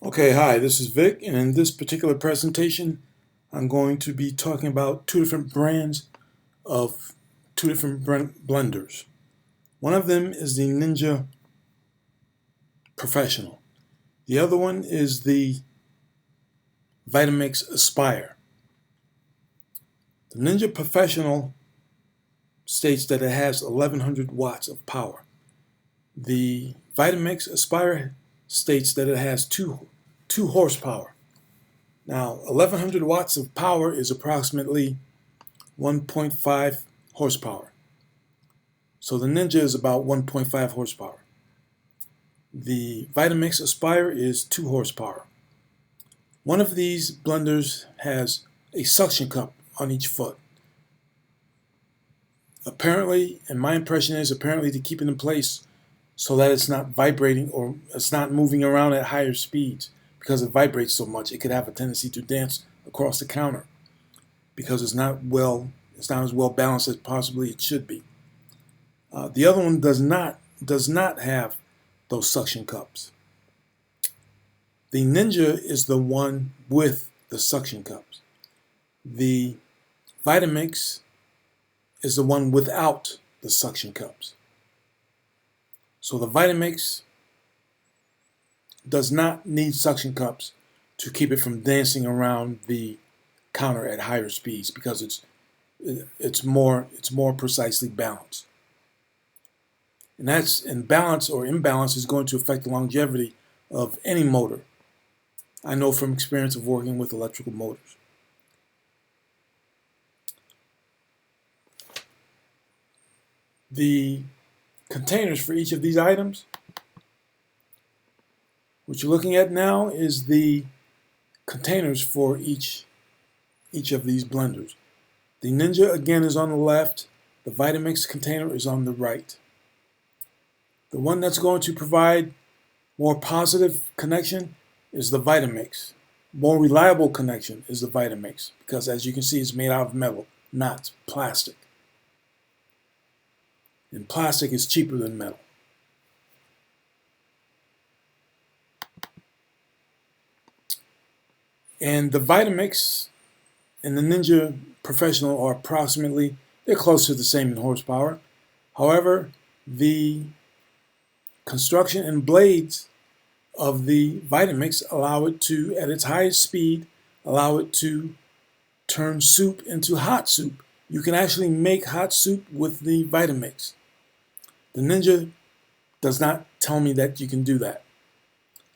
Okay, hi, this is Vic, and in this particular presentation, I'm going to be talking about two different brands of two different blenders. One of them is the Ninja Professional. The other one is the VitaMix Aspire. The Ninja Professional states that it has 1100 watts of power. The VitaMix Aspire states that it has two horsepower. Now, 1100 watts of power is approximately 1.5 horsepower. So the Ninja is about 1.5 horsepower. The VitaMix Aspire is 2 horsepower. One of these blenders has a suction cup on each foot. Apparently, and my impression is apparently to keep it in place so that it's not vibrating or it's not moving around at higher speeds. Because it vibrates so much, it could have a tendency to dance across the counter because it's not as well balanced as possibly it should be. The other one does not have those suction cups. The Ninja is the one with the suction cups. The VitaMix is the one without the suction cups. So the VitaMix does not need suction cups to keep it from dancing around the counter at higher speeds because it's more precisely balanced. And balance or imbalance is going to affect the longevity of any motor. I know from experience of working with electrical motors. The containers for each of these items, what you're looking at now is the containers for each of these blenders. The Ninja again is on the left, the VitaMix container is on the right. The one that's going to provide more positive connection is the VitaMix. More reliable connection is the VitaMix because, as you can see, it's made out of metal, not plastic. And plastic is cheaper than metal. And the VitaMix and the Ninja Professional are they're close to the same in horsepower. However, the construction and blades of the VitaMix allow it to, at its highest speed, allow it to turn soup into hot soup. You can actually make hot soup with the VitaMix. The Ninja does not tell me that you can do that.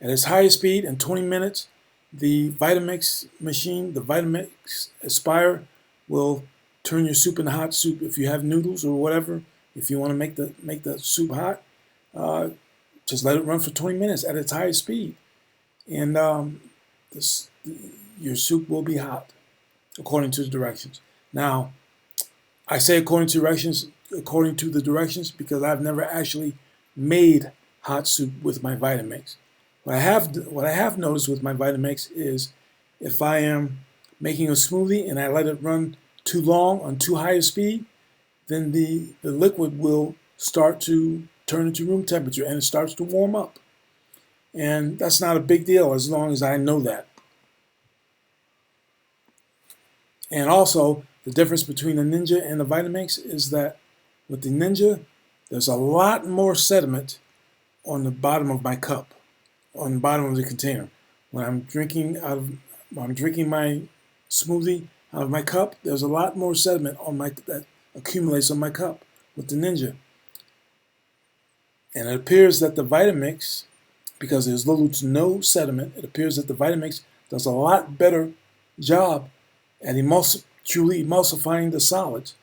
At its highest speed, in 20 minutes, the VitaMix machine, the VitaMix Aspire, will turn your soup into hot soup. If you have noodles or whatever, if you want to make the soup hot, just let it run for 20 minutes at its highest speed, and your soup will be hot according to the directions. Now, I say according to the directions because I've never actually made hot soup with my VitaMix. What I have noticed with my VitaMix is if I am making a smoothie and I let it run too long on too high a speed, then the liquid will start to turn into room temperature and it starts to warm up. And that's not a big deal as long as I know that. And also, the difference between the Ninja and the VitaMix is that with the Ninja, there's a lot more sediment on the bottom of my cup, on the bottom of the container. When I'm drinking my smoothie out of my cup, there's a lot more sediment that accumulates on my cup with the Ninja. And it appears that the VitaMix, because there's little to no sediment, it appears that the VitaMix does a lot better job at truly emulsifying the solids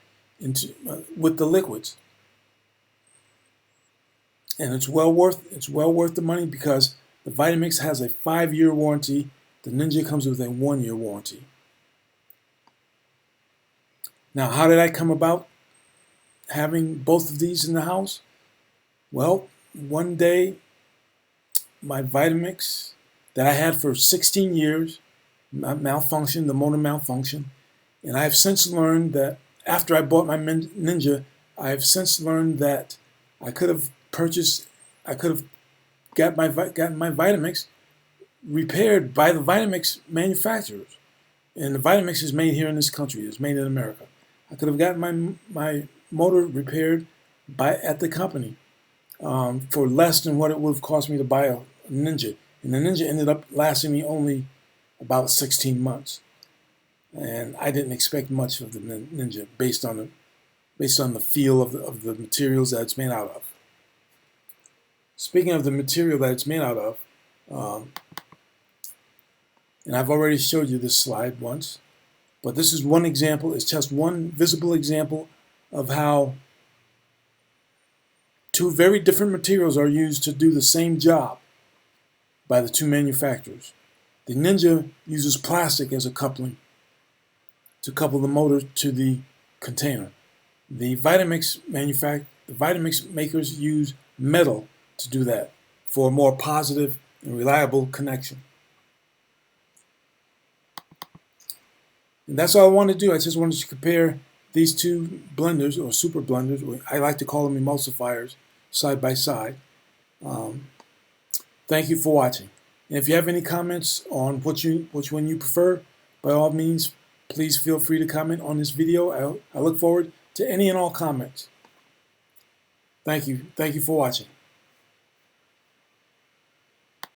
with the liquids. And it's well worth the money because the VitaMix has a 5-year warranty. The Ninja comes with a 1-year warranty. Now, how did I come about having both of these in the house? Well, one day, my VitaMix that I had for 16 years malfunctioned, the motor malfunctioned, and I've since learned that after I bought my Ninja, I've since learned that I could have gotten my VitaMix repaired by the VitaMix manufacturers. And the VitaMix is made here in this country. It's made in America. I could have gotten my motor repaired at the company for less than what it would have cost me to buy a Ninja. And the Ninja ended up lasting me only about 16 months. And I didn't expect much of the Ninja based on the feel of the materials that it's made out of. Speaking of the material that it's made out of, and I've already showed you this slide once, but this is one example. It's just one visible example of how two very different materials are used to do the same job by the two manufacturers. The Ninja uses plastic as a coupling to couple the motor to the container. The VitaMix makers use metal to do that for a more positive and reliable connection. And that's all I wanted to do. I just wanted to compare these two blenders, or super blenders, or I like to call them emulsifiers, side by side. Thank you for watching. And if you have any comments on which one you prefer, by all means, please feel free to comment on this video. I look forward to any and all comments. Thank you. Thank you for watching.